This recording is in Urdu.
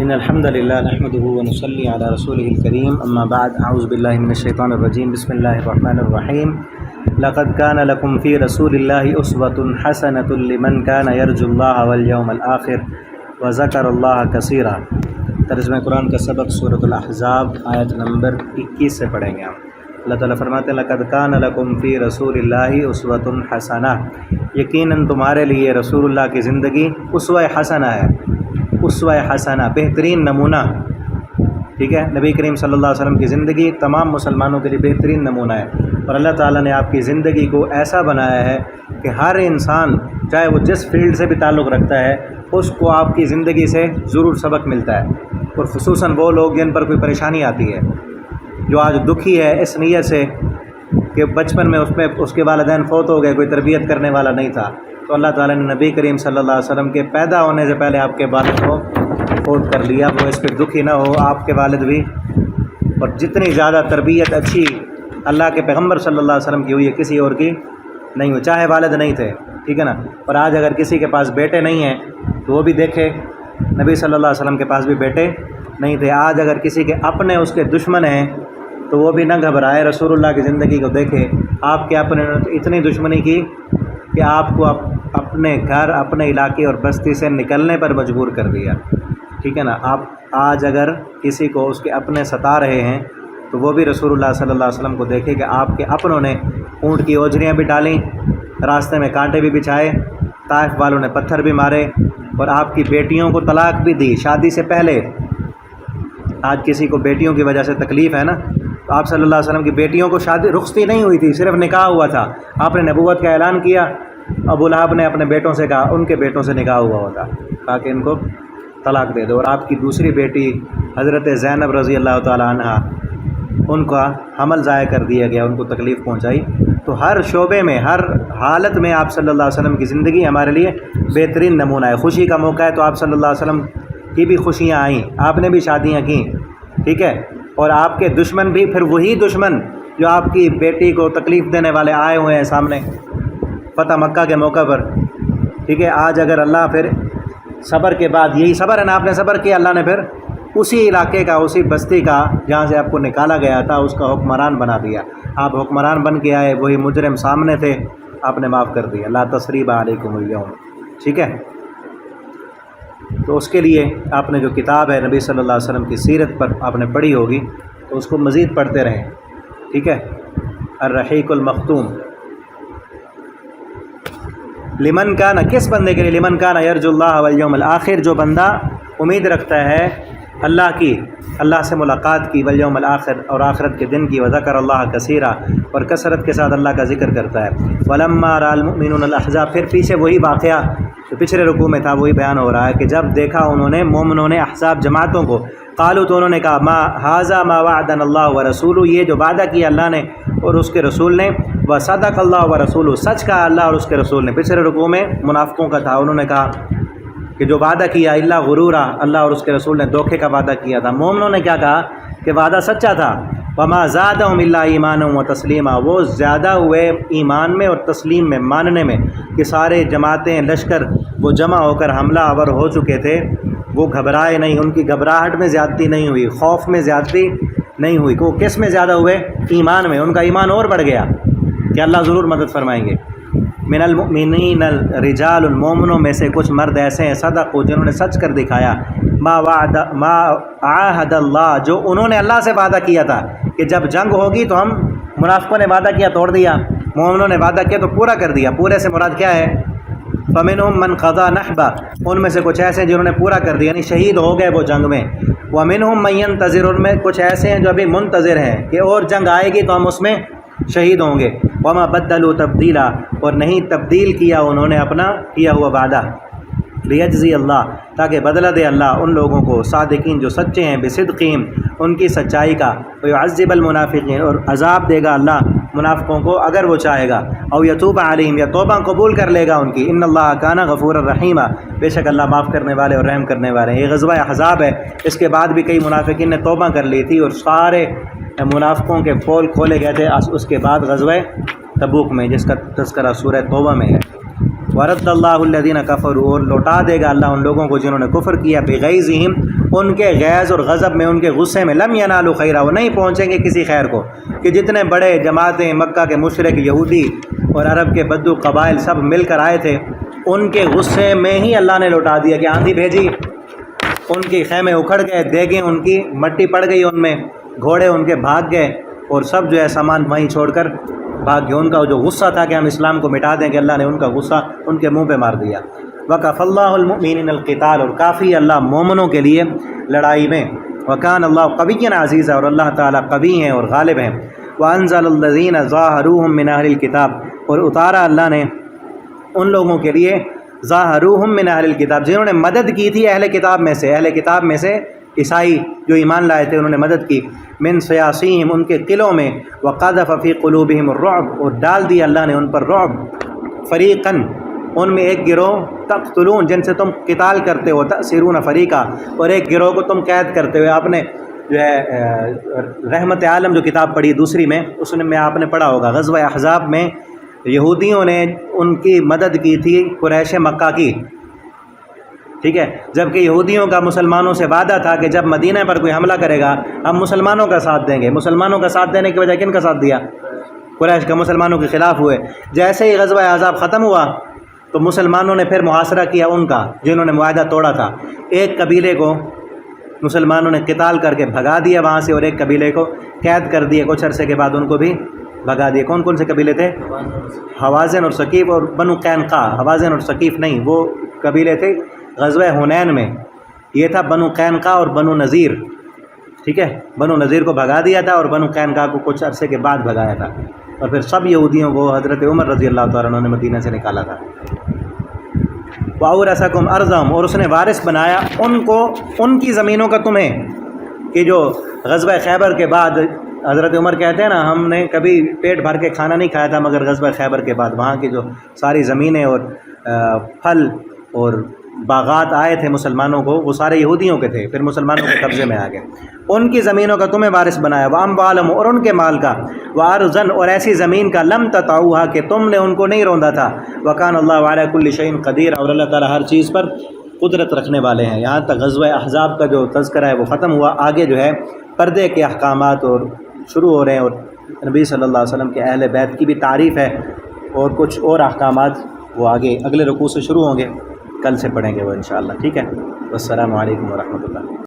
ان الحمد للہ نحمده ونصلی علی رسوله الکریم اما بعد اعوذ باللہ من الشیطان الرجیم بسم اللہ الرحمن الرحیم لقد کان لکم فی رسول اللہ اسوۃ حسنۃ لمن کان یرجو اللہ والیوم الآخر وذکر اللہ کثیرا۔ ترجمہ قرآن کا سبق سورۃ الاحزاب آیت نمبر 21 سے پڑھیں گے آپ۔ اللہ تعالیٰ فرماتے ہیں لقد کان لکم فی رسول اللہ اسوۃ حسنہ، یقیناً تمہارے لیے رسول اللہ کی زندگی اسوہ حسنہ ہے۔ اسوہ حسنہ بہترین نمونہ، ٹھیک ہے۔ نبی کریم صلی اللہ علیہ وسلم کی زندگی تمام مسلمانوں کے لیے بہترین نمونہ ہے، اور اللہ تعالیٰ نے آپ کی زندگی کو ایسا بنایا ہے کہ ہر انسان چاہے وہ جس فیلڈ سے بھی تعلق رکھتا ہے اس کو آپ کی زندگی سے ضرور سبق ملتا ہے، اور خصوصاً وہ لوگ جن پر کوئی پریشانی آتی ہے، جو آج دکھی ہے اس نیت سے کہ بچپن میں اس کے والدین فوت ہو گئے، کوئی تربیت کرنے والا نہیں تھا، تو اللہ تعالیٰ نے نبی کریم صلی اللہ علیہ وسلم کے پیدا ہونے سے پہلے آپ کے والد کو فوت کر لیا، وہ اس پہ دکھی نہ ہو آپ کے والد بھی۔ اور جتنی زیادہ تربیت اچھی اللہ کے پیغمبر صلی اللہ علیہ وسلم کی ہوئی ہے کسی اور کی نہیں ہوئی، چاہے والد نہیں تھے، ٹھیک ہے نا۔ اور آج اگر کسی کے پاس بیٹے نہیں ہیں تو وہ بھی دیکھے، نبی صلی اللہ علیہ وسلم کے پاس بھی بیٹے نہیں تھے۔ آج اگر کسی کے اپنے اس کے دشمن ہیں تو وہ بھی نہ گھبرائے، رسول اللہ کی زندگی کو دیکھے، آپ کے اپنے اتنی دشمنی کی کہ آپ کو اپنے گھر، اپنے علاقے اور بستی سے نکلنے پر مجبور کر دیا، ٹھیک ہے نا۔ آپ آج اگر کسی کو اس کے اپنے ستا رہے ہیں تو وہ بھی رسول اللہ صلی اللہ علیہ وسلم کو دیکھے کہ آپ کے اپنوں نے اونٹ کی اوجریاں بھی ڈالیں، راستے میں کانٹے بھی بچھائے، طائف والوں نے پتھر بھی مارے، اور آپ کی بیٹیوں کو طلاق بھی دی شادی سے پہلے۔ آج کسی کو بیٹیوں کی وجہ سے تکلیف ہے نا، تو آپ صلی اللہ علیہ وسلم کی بیٹیوں کو شادی رخصتی نہیں ہوئی تھی، صرف نکاح ہوا تھا۔ آپ نے نبوت کا اعلان کیا، ابو لہب نے اپنے بیٹوں سے کہا، ان کے بیٹوں سے نکاح ہوا ہوتا، کہا کہ ان کو طلاق دے دو۔ اور آپ کی دوسری بیٹی حضرت زینب رضی اللہ تعالی عنہ، ان کا حمل ضائع کر دیا گیا، ان کو تکلیف پہنچائی۔ تو ہر شعبے میں، ہر حالت میں آپ صلی اللہ علیہ وسلم کی زندگی ہمارے لیے بہترین نمونہ ہے۔ خوشی کا موقع ہے تو آپ صلی اللہ علیہ وسلم کی بھی خوشیاں آئیں، آپ نے بھی شادیاں کیں، ٹھیک ہے۔ اور آپ کے دشمن بھی پھر وہی دشمن جو آپ کی بیٹی کو تکلیف دینے والے آئے ہوئے ہیں سامنے فتح مکہ کے موقع پر، ٹھیک ہے۔ آج اگر اللہ پھر صبر کے بعد، یہی صبر ہے نا، آپ نے صبر کیا، اللہ نے پھر اسی علاقے کا، اسی بستی کا جہاں سے آپ کو نکالا گیا تھا اس کا حکمران بنا دیا۔ آپ حکمران بن کے آئے، وہی مجرم سامنے تھے، آپ نے معاف کر دیا، لا تثریب علیکم اليوم، ٹھیک ہے۔ تو اس کے لیے آپ نے جو کتاب ہے نبی صلی اللہ علیہ وسلم کی سیرت پر آپ نے پڑھی ہوگی تو اس کو مزید پڑھتے رہیں، ٹھیک ہے۔ الرحیق المختوم، لمن کان، کس بندے کے لیے؟ لمن کان یرجو اللہ والیوم الآخر، جو بندہ امید رکھتا ہے اللہ کی، اللہ سے ملاقات کی، والیوم الآخر، اور آخرت کے دن کی، وذکر اللہ کثیرا، اور کثرت کے ساتھ اللہ کا ذکر کرتا ہے۔ ولما رأى المؤمنون الاحزاب، پھر پیچھے وہی واقعہ جو پچھلے رکوع میں تھا وہی بیان ہو رہا ہے کہ جب دیکھا انہوں نے مومنوں نے احزاب جماعتوں کو، قالوا، تو انہوں نے کہا، ما ھذا ما وعدنا اللہ ورسولہ، یہ جو وعدہ کیا اللہ نے اور اس کے رسول نے، وصدق اللہ ورسولہ، سچ کہا اللہ اور اس کے رسول نے۔ پچھلے رکوع میں منافقوں کا تھا، انہوں نے کہا کہ جو وعدہ کیا الا غرورا، اللہ اور اس کے رسول نے دھوکے کا وعدہ کیا تھا۔ مومنوں نے کیا کہا کہ وعدہ سچا تھا، وما زادهم الا ایمانا وتسلیما، وہ زیادہ ہوئے ایمان میں اور تسلیم میں، ماننے میں، کہ سارے جماعتیں، لشکر وہ جمع ہو کر حملہ آور ہو چکے تھے، وہ گھبرائے نہیں، ان کی گھبراہٹ میں زیادتی نہیں ہوئی، خوف میں زیادتی نہیں ہوئی۔ وہ کس میں زیادہ ہوئے؟ ایمان میں، ان کا ایمان اور بڑھ گیا کہ اللہ ضرور مدد فرمائیں گے۔ من المؤمنین الرجال، المومنوں میں سے کچھ مرد ایسے ہیں، صدقوا، جنہوں نے سچ کر دکھایا، ما عاہد اللہ، جو انہوں نے اللہ سے وعدہ کیا تھا کہ جب جنگ ہوگی تو ہم، منافقوں نے وعدہ کیا توڑ دیا، مومنوں نے وعدہ کیا تو پورا کر دیا۔ پورے سے مراد کیا ہے؟ فمنہم من قضی نحبہ، ان میں سے کچھ ایسے ہیں جنہوں نے پورا کر دیا، یعنی شہید ہو گئے وہ جنگ میں۔ ومنہم من ینتظر، ان میں کچھ ایسے ہیں جو ابھی منتظر ہیں کہ اور جنگ آئے گی تو ہم اس میں شہید ہوں گے۔ وما بدلوا تبدیلا، اور نہیں تبدیل کیا انہوں نے اپنا کیا ہوا وعدہ۔ لیجزی اللہ، تاکہ بدلہ دے اللہ ان لوگوں کو، صادقین جو سچے ہیں، بصدقہم، ان کی سچائی کا، ویعذب المنافقین، اور عذاب دے گا اللہ منافقوں کو اگر وہ چاہے گا، او یتوب علیہم، یا توبہ قبول کر لے گا ان کی۔ ان اللہ کان غفور الرحیم، بے شک اللہ معاف کرنے والے اور رحم کرنے والے ہیں۔ یہ غزوہ احزاب ہے، اس کے بعد بھی کئی منافقین نے توبہ کر لی تھی اور سارے منافقوں کے پول کھولے گئے تھے اس کے بعد غزوہ تبوک میں، جس کا تذکرہ سورہ توبہ میں ہے۔ ورد اللہ الذین کفروا، اور لوٹا دے گا اللہ ان لوگوں کو جنہوں نے کفر کیا، بغیظہم، ان کے غیظ اور غضب میں، ان کے غصے میں، لم ینالوا خیرا، وہ نہیں پہنچیں گے کسی خیر کو، کہ جتنے بڑے جماعتیں مکہ کے مشرک یہودی اور عرب کے بدو قبائل سب مل کر آئے تھے، ان کے غصے میں ہی اللہ نے لوٹا دیا کہ آندھی بھیجی، ان کے خیمے اکھڑ گئے، دیگیں ان کی مٹی پڑ گئی ان میں، گھوڑے ان کے بھاگ گئے، اور سب جو ہے سامان وہیں چھوڑ کر بھاگ گئے۔ ان کا جو غصہ تھا کہ ہم اسلام کو مٹا دیں، کہ اللہ نے ان کا غصہ ان کے منہ پہ مار دیا۔ وَكَفَى اللَّهُ الْمُؤْمِنِينَ الْقِتَالَ، اور کافی اللہ مومنوں کے لیے لڑائی میں۔ وَكَانَ اللَّهُ قَوِيًّا عَزِيزًا، اور اللہ تعالیٰ قوی ہیں اور غالب ہیں۔ وَأَنزَلَ الَّذِينَ ظَاهَرُوهُم مِّنْ أَهْلِ الْكِتَابِ، اور اتارا اللہ نے ان لوگوں کے لیے ظاہروہم من اہل الکتاب، جنہوں نے مدد کی تھی اہل کتاب میں سے، اہل کتاب میں سے عیسائی جو ایمان لائے تھے، انہوں نے مدد کی، من سیاسیہم، ان کے قلعوں میں، وقذف فی قلوبہم الرعب، اور ڈال دیا اللہ نے ان پر رعب، فریقاً، ان میں ایک گروہ، تقتلون، جن سے تم قتال کرتے ہو، تأسرون فریقا، اور ایک گروہ کو تم قید کرتے ہوئے۔ آپ نے جو ہے رحمت عالم جو کتاب پڑھی دوسری میں، اس میں آپ نے پڑھا ہوگا، غزوہ احزاب میں یہودیوں نے ان کی مدد کی تھی قریش مکہ کی، ٹھیک ہے، جبکہ یہودیوں کا مسلمانوں سے وعدہ تھا کہ جب مدینہ پر کوئی حملہ کرے گا ہم مسلمانوں کا ساتھ دیں گے۔ مسلمانوں کا ساتھ دینے کی وجہ کن کا ساتھ دیا؟ قریش کا، مسلمانوں کے خلاف ہوئے۔ جیسے ہی غزوہ احزاب ختم ہوا تو مسلمانوں نے پھر محاصرہ کیا ان کا، جنہوں نے معاہدہ توڑا تھا۔ ایک قبیلے کو مسلمانوں نے قتال کر کے بھگا دیا وہاں سے، اور ایک قبیلے کو قید کر دیا، کچھ عرصے کے بعد ان کو بھی بھگا دیے۔ کون کون سے قبیلے تھے؟ حوازن اور ثقیف اور بنو قینقاع۔ حوازن اور ثقیف نہیں، وہ قبیلے تھے غزوہ حنین میں، یہ تھا بنو قینقاع اور بنو نذیر، ٹھیک ہے، بنو نذیر کو بھگا دیا تھا اور بنو قینقاع کو کچھ عرصے کے بعد بھگایا تھا، اور پھر سب یہودیوں کو حضرت عمر رضی اللہ تعالیٰ عنہ نے مدینہ سے نکالا تھا۔ وَأَوْرَثَكُمْ أَرْضَهُمْ، اور اس نے وارث بنایا ان کو ان کی زمینوں کا تمہیں، کہ جو غزوہ خیبر کے بعد حضرت عمر کہتے ہیں نا، ہم نے کبھی پیٹ بھر کے کھانا نہیں کھایا تھا مگر غزوہ خیبر کے بعد وہاں کی جو ساری زمینیں اور پھل اور باغات آئے تھے مسلمانوں کو، وہ سارے یہودیوں کے تھے، پھر مسلمانوں کے قبضے میں آ گئے۔ ان کی زمینوں کا تمہیں وارث بنایا، وَأَمْوَالَهُمْ، اور ان کے مال کا، وَأَرْضًا، اور ایسی زمین کا، لَمْ تَطَئُوهَا، کہ تم نے ان کو نہیں روندا تھا، وَكَانَ اللَّهُ عَلَىٰ كُلِّ شَيْءٍ قَدِيرٌ، اور اللہ تعالیٰ ہر چیز پر قدرت رکھنے والے ہیں۔ یہاں تک غزوہ احزاب کا جو تذکرہ ہے وہ ختم ہوا، آگے جو ہے پردے کے احکامات اور شروع ہو رہے ہیں، اور نبی صلی اللہ علیہ وسلم کے اہل بیت کی بھی تعریف ہے، اور کچھ اور احکامات وہ آگے اگلے رکوع سے شروع ہوں گے، کل سے پڑھیں گے وہ انشاءاللہ، ٹھیک ہے۔ والسلام علیکم ورحمۃ اللہ۔